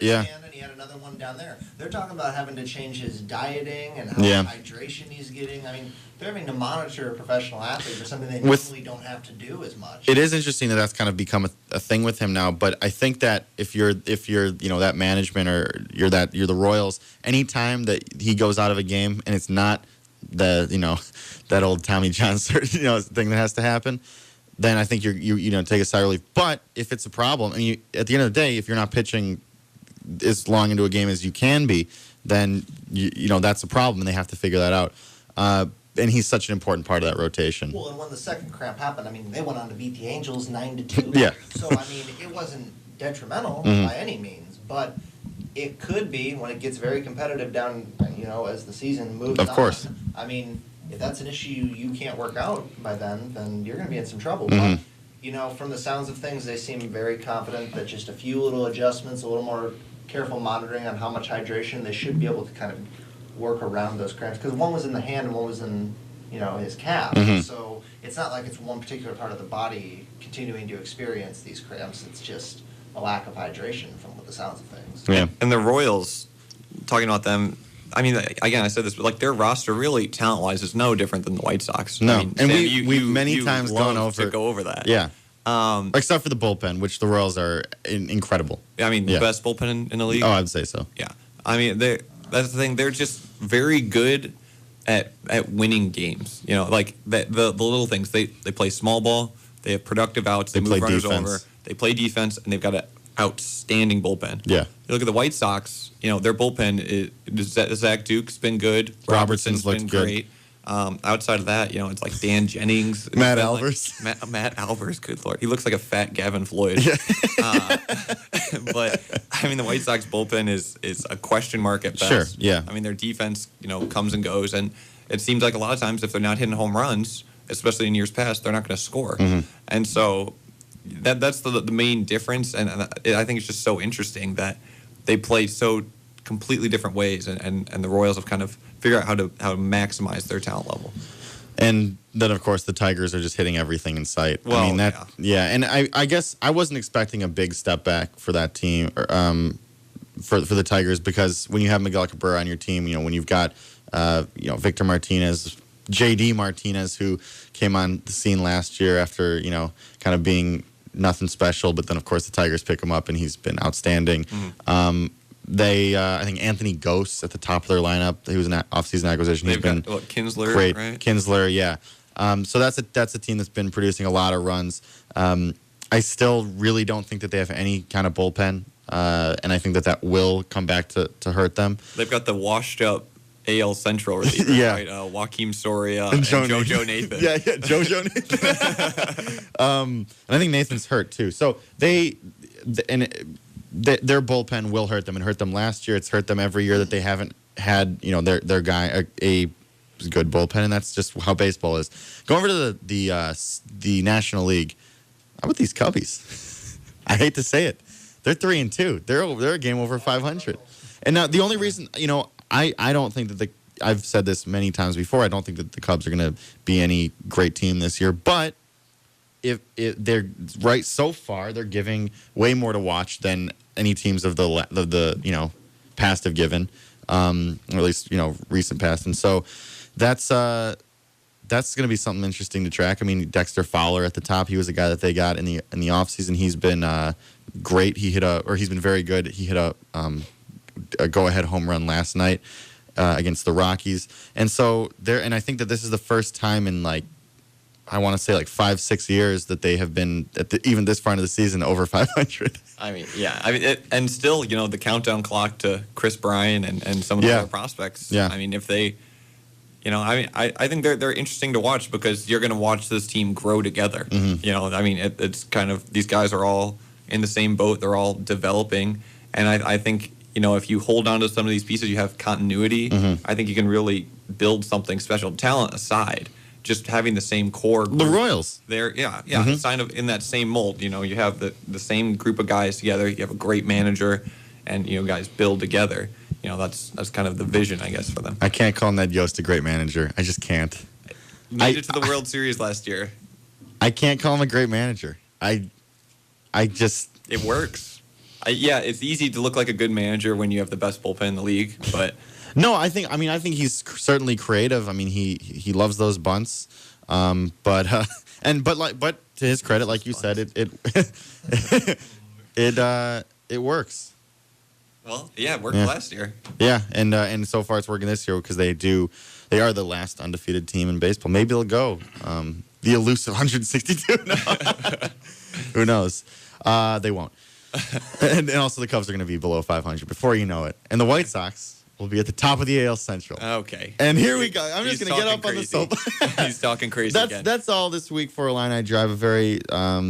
Yeah. And he had another one down there. They're talking about having to change his dieting and how much hydration he's getting. I mean, they're having to monitor a professional athlete for something they normally don't have to do as much. It is interesting that that's kind of become a thing with him now. But I think that if you're that management or you're the Royals, anytime that he goes out of a game and it's not that old Tommy John thing that has to happen, then I think you take a sigh of relief. But if it's a problem, at the end of the day, if you're not pitching as long into a game as you can be, then that's a problem, and they have to figure that out. And he's such an important part of that rotation. Well, and when the second cramp happened, I mean, they went on to beat the Angels 9-2. Yeah. So I mean, it wasn't detrimental by any means, but it could be when it gets very competitive down, as the season moves on. Of course. I mean, if that's an issue you can't work out by then you're going to be in some trouble. Mm-hmm. But, from the sounds of things, they seem very confident that just a few little adjustments, a little more careful monitoring on how much hydration, they should be able to kind of work around those cramps. Because one was in the hand and one was in, his calf. Mm-hmm. So it's not like it's one particular part of the body continuing to experience these cramps. It's just a lack of hydration from what the sounds of things. Yeah. And the Royals, talking about them, I mean, again, I said this, but like their roster really talent-wise is no different than the White Sox. No, I mean, and Sam, we've many times gone love over to go over that. Yeah. Except for the bullpen, which the Royals are incredible. I mean, the best bullpen in the league. Oh, I'd say so. Yeah. I mean, that's the thing. They're just very good at winning games. Like the little things. They play small ball. They have productive outs. They move runners over. They play defense, and they've got an outstanding bullpen. Yeah. You look at the White Sox. Their bullpen is Zach Duke's been good. Robertson's been looked good. great. Outside of that, it's like Dan Jennings, Matt Albers. Matt Albers. Good Lord, he looks like a fat Gavin Floyd. But I mean, the White Sox bullpen is a question mark at best. Sure. Yeah. I mean, their defense, comes and goes, and it seems like a lot of times if they're not hitting home runs, especially in years past, they're not going to score. And so that's the main difference. And I think it's just so interesting that they play so completely different ways, and the Royals have kind of figured out how to maximize their talent level. And then, of course, the Tigers are just hitting everything in sight. Well, I mean, and I guess I wasn't expecting a big step back for that team, for the Tigers, because when you have Miguel Cabrera on your team, when you've got, Victor Martinez, J.D. Martinez, who came on the scene last year after, kind of being nothing special, but then, of course, the Tigers pick him up, and he's been outstanding. I think Anthony Gose at the top of their lineup. He was an offseason acquisition. They've got Kinsler, great. Right? Kinsler, yeah. So that's a team that's been producing a lot of runs. I still really don't think that they have any kind of bullpen, and I think that will come back to hurt them. They've got the washed up AL Central reliever, right? Joaquim Soria and JoJo Nathan. Yeah, JoJo Nathan. And I think Nathan's hurt too. So their bullpen will hurt them, and hurt them last year. It's hurt them every year that they haven't had their guy a good bullpen, and that's just how baseball is. Go over to the National League. How about these Cubbies? I hate to say it, they're 3-2. They're a game over 500. And now the only reason I don't think that I've said this many times before. I don't think that the Cubs are going to be any great team this year, but if they're right so far, they're giving way more to watch than any teams of the past have given, or at least recent past, and so that's going to be something interesting to track. I mean, Dexter Fowler at the top, he was a guy that they got in the offseason. He's been great. He's been very good. He hit a go-ahead home run last night against the Rockies, and so and I think that this is the first time in I want to say 5-6 years that they have been even this far into the season over 500. And still, the countdown clock to Chris Bryant and some of the other prospects. Yeah. I mean, if they, I think they're interesting to watch because you're going to watch this team grow together. It's kind of, these guys are all in the same boat. They're all developing, and I think if you hold on to some of these pieces, you have continuity. I think you can really build something special. Talent aside, just having the same core group. The Royals. Kind of in that same mold. You have the same group of guys together. You have a great manager, and guys build together. That's kind of the vision, I guess, for them. I can't call Ned Yost a great manager. I just can't. Made it to the World Series last year. I can't call him a great manager. It works. It's easy to look like a good manager when you have the best bullpen in the league, but. No, I think he's certainly creative. I mean, he loves those bunts, but to his credit, like you said, it works. Well, yeah, it worked last year. Yeah, and so far it's working this year because they are the last undefeated team in baseball. Maybe they'll go the elusive 162. No. Who knows? They won't. and also the Cubs are going to be below 500 before you know it, and the White Sox will be at the top of the AL Central. Okay. And here we go. I'm just going to get up on the soap. He's talking crazy again. That's all this week for Illini Drive. A very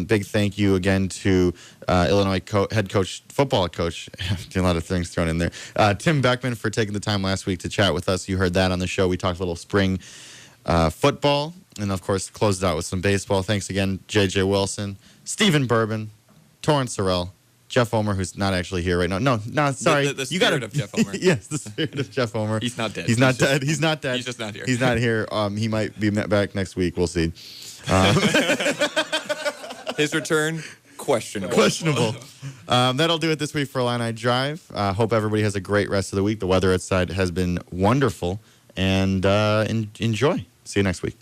big thank you again to Illinois head coach, football coach, a lot of things thrown in there, Tim Beckman, for taking the time last week to chat with us. You heard that on the show. We talked a little spring football, and of course closed it out with some baseball. Thanks again, J.J. Wilson, Stephen Bourbon, Torrance Sorrell, Jeff Omer, who's not actually here right now. No, sorry. The spirit of Jeff Omer. Yes, the spirit of Jeff Omer. He's not dead. He's not dead. He's not dead. He's just not here. He's not here. He might be back next week. We'll see. His return, questionable. Questionable. That'll do it this week for Illini Drive. Hope everybody has a great rest of the week. The weather outside has been wonderful. And enjoy. See you next week.